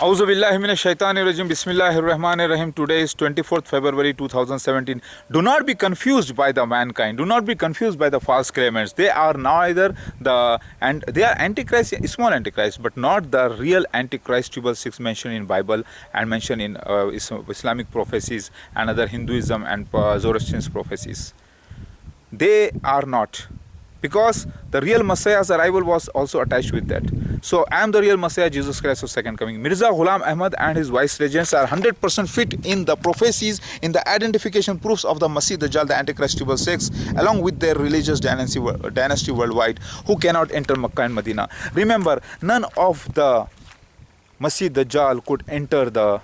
Auzu billahi minash shaitanir rajim. Bismillahir rahmanir rahim. Today is 24th February 2017. Do not be confused by the mankind. Do not be confused by the false claimants. They are neither they are antichrist, small antichrist, but not the real antichrist 666 mentioned in Bible and mentioned in Islamic prophecies and other Hinduism and Zoroastrian prophecies. They are not, because the real Messiah's arrival was also attached with that. So I am the real Messiah, Jesus Christ of second coming. Mirza Ghulam Ahmad and his vice regents are 100% fit in the prophecies, in the identification proofs of the Masih Dajjal, the Antichrist 666, along with their religious dynasty worldwide, who cannot enter Makkah and Medina. Remember, none of the Masih Dajjal could enter the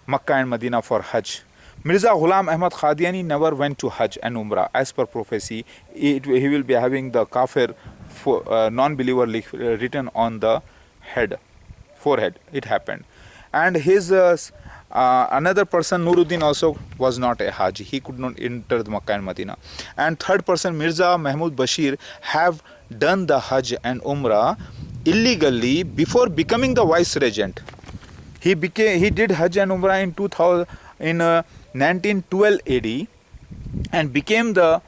Makkah and Medina for Hajj. Mirza Ghulam Ahmad Qadiani never went to Hajj and Umrah. As per prophecy, he will be having the kafir, non-believer written on the forehead. It happened. And his another person, Nuruddin, also was not a Haji. He could not enter the Makkah and Medina. And third person, Mirza Mahmud Bashir, have done the Hajj and Umrah illegally before becoming the vice regent. He did Hajj and Umrah in 1912 AD and became the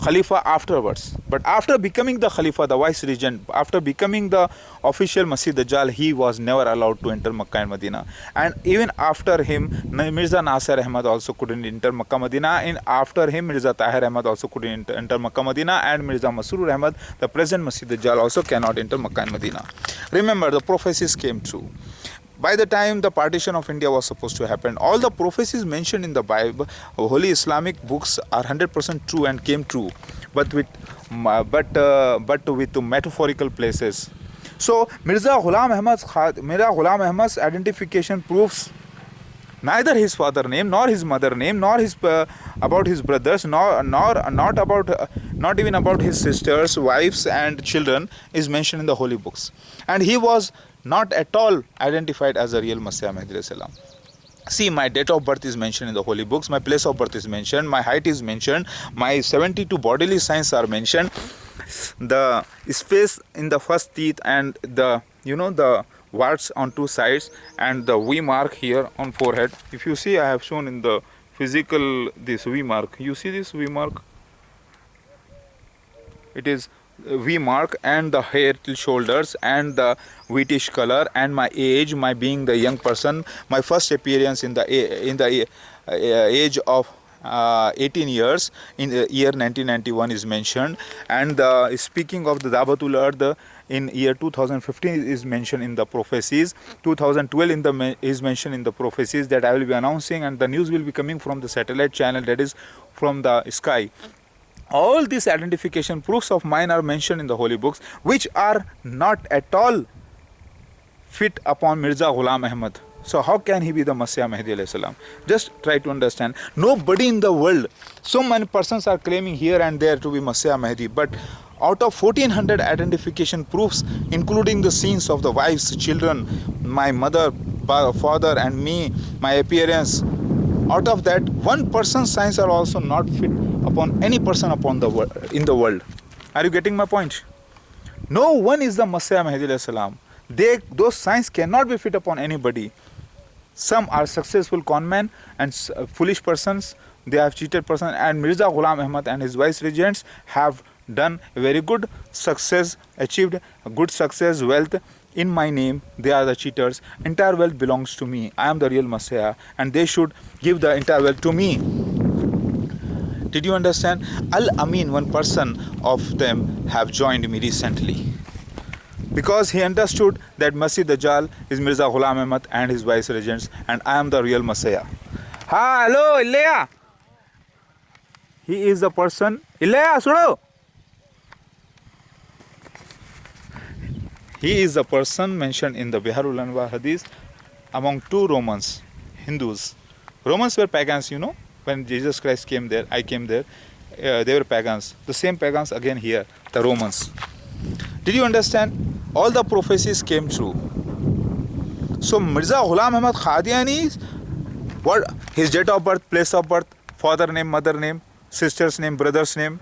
Khalifa afterwards. But after becoming the Khalifa, the vice regent, after becoming the official Masih Dajjal, he was never allowed to enter Makkah and Medina. And even after him, Mirza Nasir Ahmad also couldn't enter Makkah Medina. And after him, Mirza Tahir Ahmad also couldn't enter Makkah Medina. And Mirza Masroor Ahmad, the present Masih Dajjal, also cannot enter Makkah and Medina. Remember, the prophecies came true. By the time the partition of India was supposed to happen, all the prophecies mentioned in the Bible, holy Islamic books, are 100% true and came true, but with metaphorical places. So Mirza Ghulam Ahmad's identification proves neither his father name, nor his mother name, nor his about his brothers, not even about his sisters, wives, and children is mentioned in the holy books, and he was not at all identified as a real Messiah Mahdi salam. See, my date of birth is mentioned in the holy books, my place of birth is mentioned, my height is mentioned, my 72 bodily signs are mentioned, the space in the first teeth, and the warts on two sides, and the V mark here on forehead. If you see, I have shown in the physical this V mark. You see this V mark? It is V mark, and the hair till shoulders, and the whitish color, and my age, my being the young person, my first appearance in the age of 18 years in the year 1991 is mentioned, and speaking of the Dabatul Ard in year 2015 is mentioned in the prophecies. 2012 is mentioned in the prophecies that I will be announcing, and the news will be coming from the satellite channel, that is from the sky. All these identification proofs of mine are mentioned in the holy books, which are not at all fit upon Mirza Ghulam Ahmad. So how can he be the Messiah Mahdi alayhi salam? Just try to understand. Nobody in the world, so many persons are claiming here and there to be Messiah Mahdi, but out of 1400 identification proofs, including the scenes of the wives, children, my mother, father, and me, my appearance, out of that, one person's signs are also not fit upon any person in the world. Are you getting my point? No one is the Messiah Mahdi alayhi salam. Those signs cannot be fit upon anybody. Some are successful conmen and foolish persons. They have cheated person, and Mirza Ghulam Ahmad and his vice regents have done a very good success, achieved a good success, wealth in my name. They are the cheaters. Entire wealth belongs to me. I am the real Messiah, and they should give the entire wealth to me. Did you understand? Al-Amin, one person of them, have joined me recently, because he understood that Masih Dajjal is Mirza Ghulam Ahmad and his vice regents, and I am the real Messiah. Hello, Ilya. He is the person. Ilya, suno. He is the person mentioned in the Biharul Anwar Hadith among two Romans, Hindus. Romans were pagans, when Jesus Christ came there, I came there, they were pagans. The same pagans again here, the Romans. Did you understand? All the prophecies came true. So Mirza Ghulam Ahmad Qadiani, what his date of birth, place of birth, father name, mother name, sister's name, brother's name,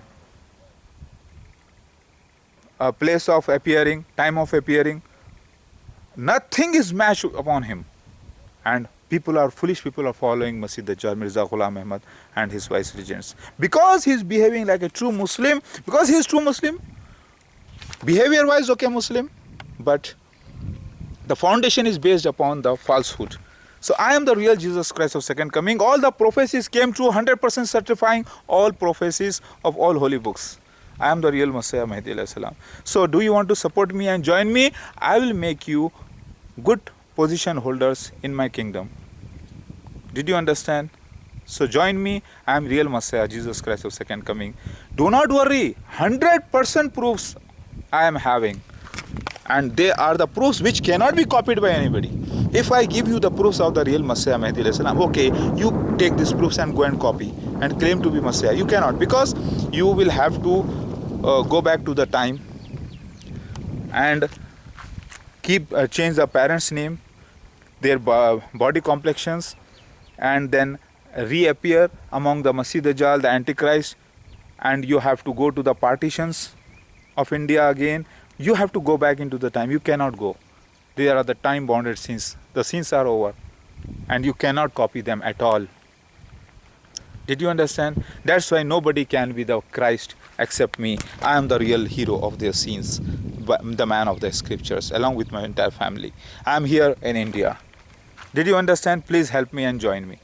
place of appearing, time of appearing, nothing is matched upon him. and foolish people are following Masih Dajjal, Mirza Ghulam Ahmad and his vice regents. Because he is behaving like a true Muslim, because he is true Muslim, behavior wise okay Muslim, but the foundation is based upon the falsehood. So I am the real Jesus Christ of second coming. All the prophecies came true, 100% certifying all prophecies of all holy books. I am the real Messiah Mahdi alayhi salam. So do you want to support me and join me? I will make you good position holders in my kingdom. Did you understand? So join me. I am real Messiah, Jesus Christ of second coming. Do not worry, 100% proofs I am having. And they are the proofs which cannot be copied by anybody. If I give you the proofs of the real Messiah Mahdi alayhi salam, okay, you take these proofs and go and copy and claim to be Messiah. You cannot, because you will have to go back to the time and change the parents' name, their body complexions, and then reappear among the Masih Dajjal, the Antichrist, and you have to go to the partitions of India again. You have to go back into the time. You cannot go. There are the time bounded sins. The sins are over and you cannot copy them at all. Did you understand? That's why nobody can be the Christ except me. I am the real hero of their sins, the man of the scriptures, along with my entire family. I am here in India. Did you understand? Please help me and join me.